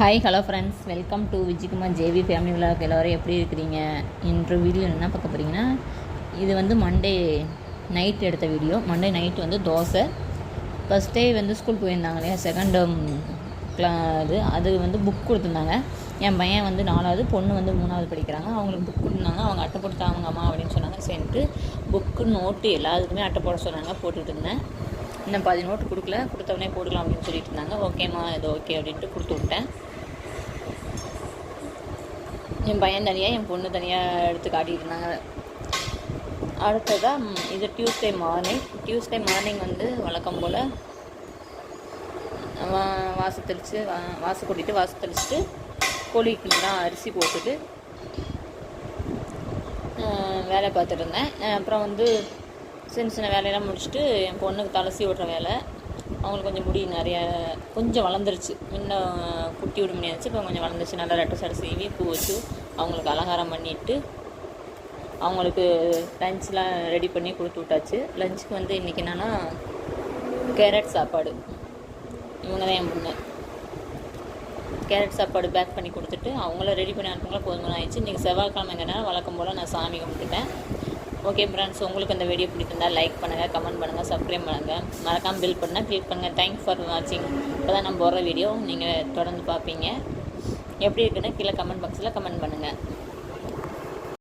Hi hello friends, welcome to Vijayakumar JV family vlog. எல்லோரும் எப்படி இருக்கிறீங்க? இன்று வீடியோ என்ன பார்க்க போகிறீங்கன்னா, இது வந்து மண்டே நைட் எடுத்த வீடியோ. மண்டே நைட் வந்து தோசை. ஃபஸ்ட் டே வந்து ஸ்கூல் போயிருந்தாங்க இல்லையா, செகண்ட் அது வந்து புக் கொடுத்துருந்தாங்க. என் பையன் வந்து 4வது, பொண்ணு வந்து 3வது படிக்கிறாங்க. அவங்களுக்கு புக் கொடுத்துருந்தாங்க. அவங்க அட்டை போட்டு தாங்கம்மா அப்படின்னு சொன்னாங்க. சரின்ட்டு புக்கு நோட்டு எல்லாத்துக்குமே அட்டை போட சொன்னாங்க. போட்டுக்கிட்டு இருந்தேன். இன்னும் 10 நோட்டு கொடுத்தவொடனே போட்டுக்கலாம் அப்படின்னு சொல்லிட்டு இருந்தாங்க. ஓகேம்மா, இது ஓகே அப்படின்ட்டு கொடுத்து விட்டேன். என் பையன் தனியாக, என் பொண்ணு தனியாக எடுத்து காட்டிகிட்டு இருந்தாங்க. அடுத்ததாக இது டியூஸ்டே மார்னிங் வந்து வழக்கம் போல் வாசல் தெளிச்சுட்டு கோழிக்குலாம் அரிசி போட்டுட்டு வேலை பார்த்துட்டு இருந்தேன். அப்புறம் வந்து சின்ன வேலையெல்லாம் முடிச்சுட்டு என் பொண்ணுக்கு தலசி விடுற வேலை. அவங்களுக்கு கொஞ்சம் முடி கொஞ்சம் வளர்ந்துருச்சு. இன்னும் குட்டி விட முடியாச்சு. இப்போ கொஞ்சம் வளர்ந்துருச்சு. நல்லா ரெட்டை சடை சீவி பூ வச்சு அவங்களுக்கு அலங்காரம் பண்ணிவிட்டு அவங்களுக்கு லஞ்ச்லாம் ரெடி பண்ணி கொடுத்து விட்டாச்சு. லஞ்சுக்கு வந்து இன்றைக்கி என்னென்னா கேரட் சாப்பாடு. இவங்க தான் என் பொண்ணு. கேரட் சாப்பாடு பேக் பண்ணி கொடுத்துட்டு அவங்கள ரெடி பண்ணி அனுப்புங்களா போதுமான ஆயிடுச்சு. இன்றைக்கி செவ்வாய்க்கிழமைங்கன்னா வழக்கம் போல் நான் சாமி கும்பிட்டுட்டேன். ஓகே ஃப்ரெண்ட்ஸ், உங்களுக்கு இந்த வீடியோ பிடிச்சிருந்தால் லைக் பண்ணுங்கள், கமெண்ட் பண்ணுங்கள், சப்ஸ்கிரைப் பண்ணுங்கள், மறக்காமல் பில் பண்ணால் கிளிக் பண்ணுங்கள். தேங்க்ஸ் ஃபார் வாட்சிங். இப்போ தான் நம்ம போடுற வீடியோ நீங்கள் தொடர்ந்து பார்ப்பீங்க. எப்படி இருக்குன்னு கீழே கமெண்ட் பாக்ஸில் கமெண்ட் பண்ணுங்கள்.